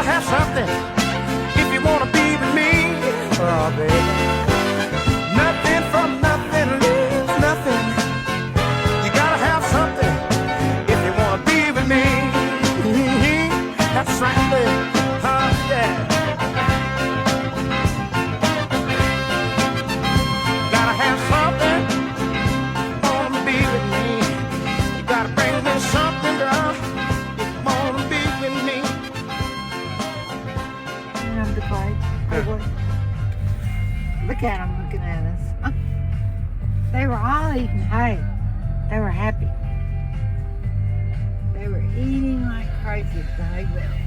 gotta have something if you wanna be with me. Oh, baby. Nothing from nothing leaves nothing. You gotta have something if you wanna be with me. That's right, baby. Yeah. Gotta have something, wanna be with me. You gotta bring me something, girl, if you wanna be with me. I'm the bike. Look at them looking at us. They were all eating hay. They were happy. They were eating like crazy at the hay bale.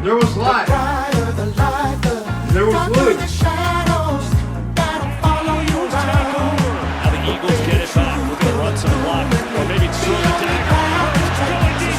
There was light. There was blue. Now the Eagles get it back. We're going to run some block. Or maybe throw the dagger. It's going deep.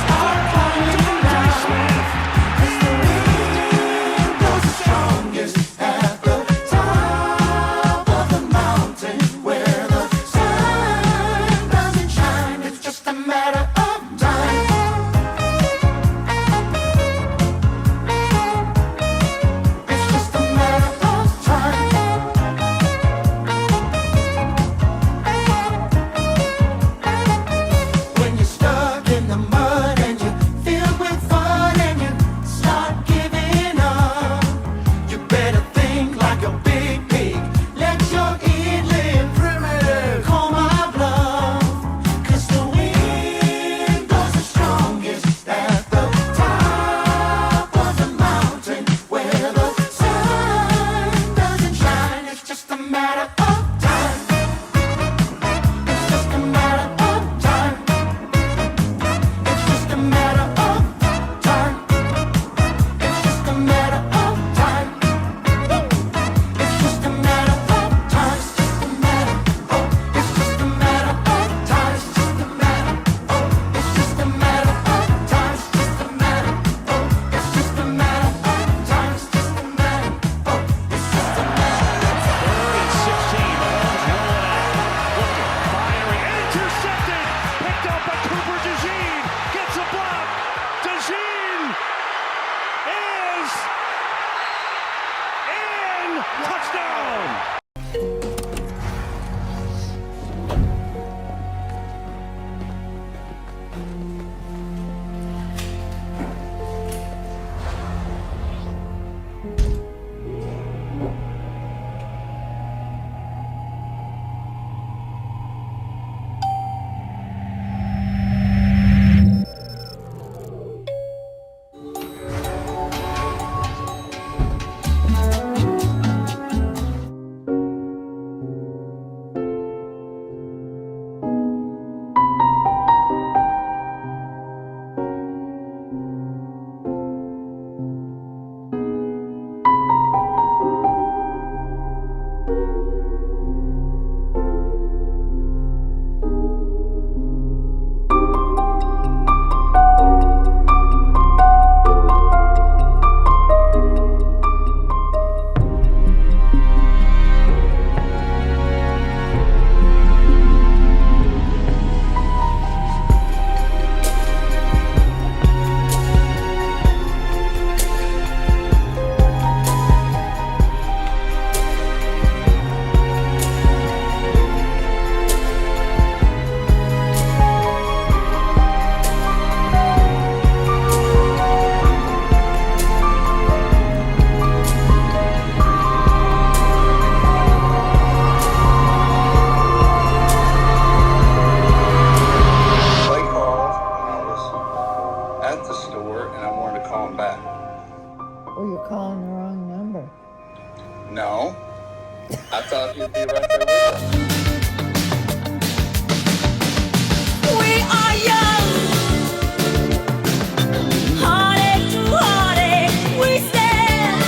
I thought you'd be right there with us. We are young, heartache to heartache we stand.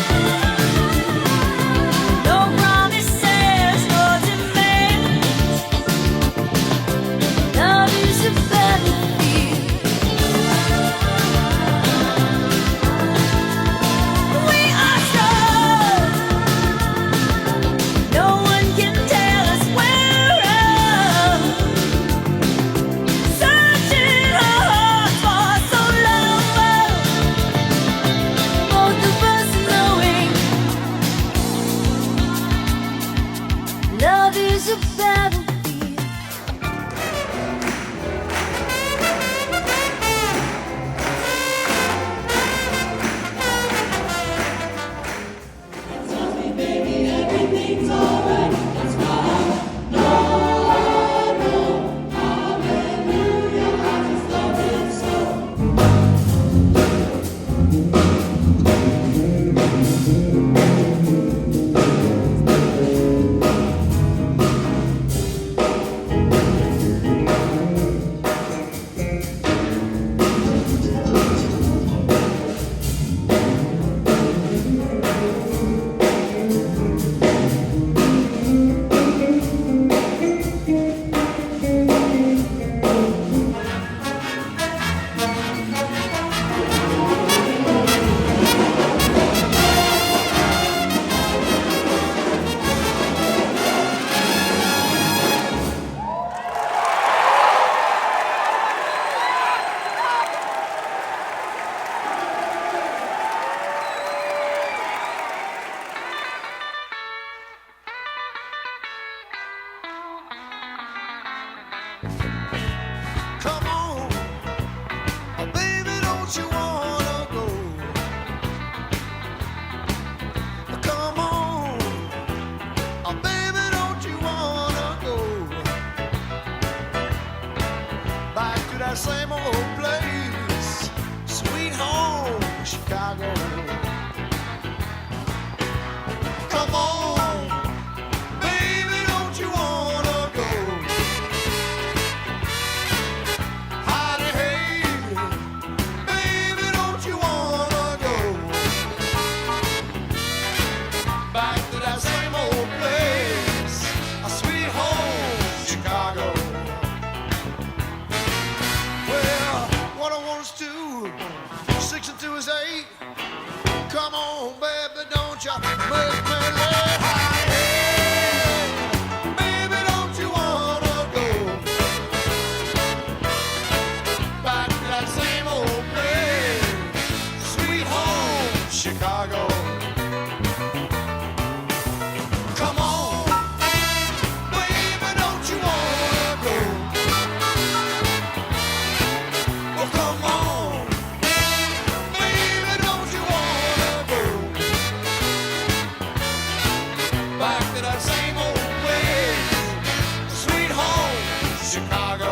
No promises, no demands. Love is a battlefield. We are strong. No one can tell us we're wrong. Searching our hearts for so long, both of us knowing love is a battlefield. Come on, oh baby, don't you wanna go? Come on, oh baby, don't you wanna go back to that same old place, sweet home, Chicago. Come on, baby, don't you wanna go? Howdy, hey, baby, don't you wanna go back to that same old place, a sweet home, Chicago? Well, what I want is 6 and 2 is 8. Come on, baby, don't you make me late. Hey, baby, don't you wanna go back to that same old place, sweet home, Chicago? Come on, baby, don't you wanna go? Oh, come on, baby, don't you wanna go back to that same old place, sweet home, Chicago?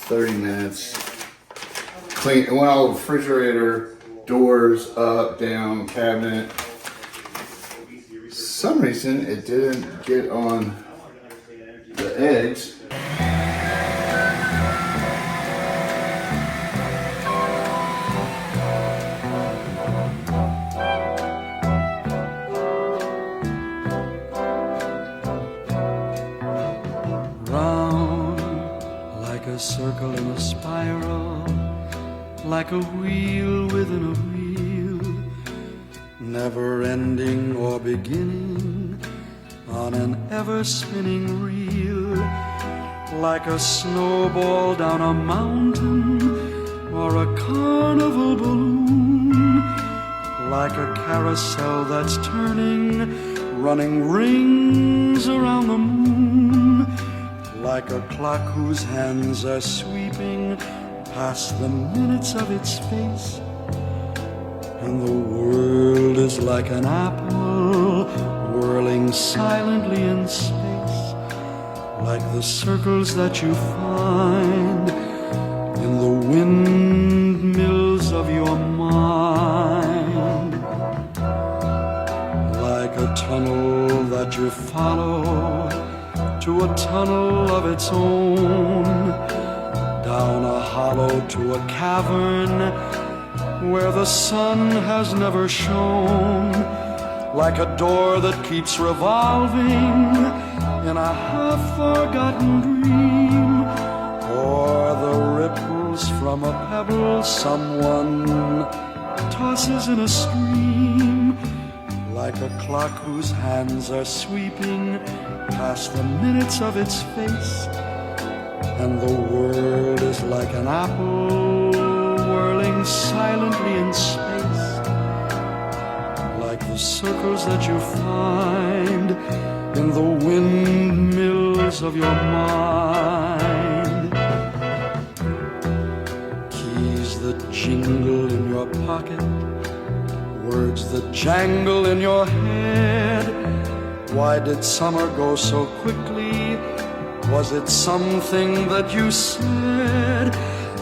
30 minutes. Clean. It went all the refrigerator, doors up, down, cabinet. For some reason it didn't get on the edge. A circle in a spiral, like a wheel within a wheel, never ending or beginning on an ever-spinning reel, like a snowball down a mountain or a carnival balloon, like a carousel that's turning, running rings around the moon, like a clock whose hands are sweeping past the minutes of its face. And the world is like an apple whirling silently in space, like the circles that you find in the windmills of your mind, like a tunnel that you follow to a tunnel of its own, down a hollow to a cavern where the sun has never shone, like a door that keeps revolving in a half-forgotten dream, or the ripples from a pebble someone tosses in a stream, like a clock whose hands are sweeping past the minutes of its face. And the world is like an apple whirling silently in space, like the circles that you find in the windmills of your mind. Keys that jingle in your pocket, words that jangle in your head. Why did summer go so quickly? Was it something that you said?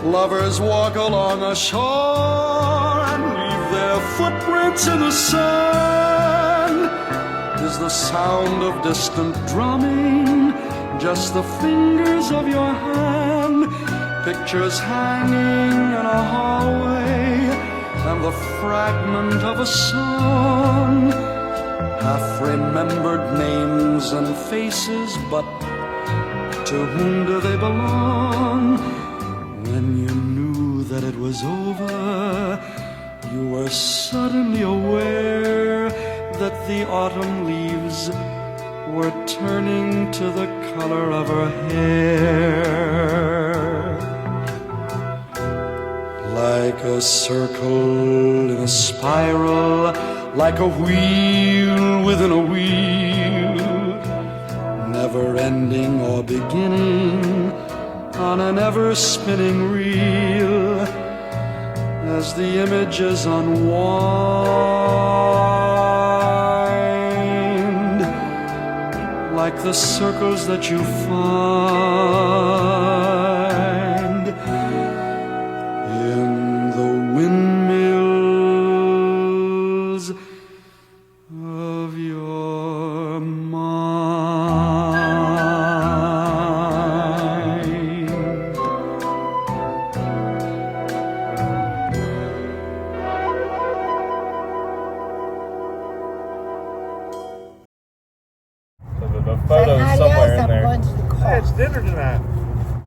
Lovers walk along a shore and leave their footprints in the sand. Is the sound of distant drumming just the fingers of your hand? Pictures hanging in a hallway and the fragment of a song, half-remembered names and faces, but to whom do they belong? When you knew that it was over, you were suddenly aware that the autumn leaves were turning to the color of her hair. Like a circle in a spiral, like a wheel within a wheel, never ending or beginning on an ever-spinning reel, as the images unwind, like the circles that you find in the windmills of your mind.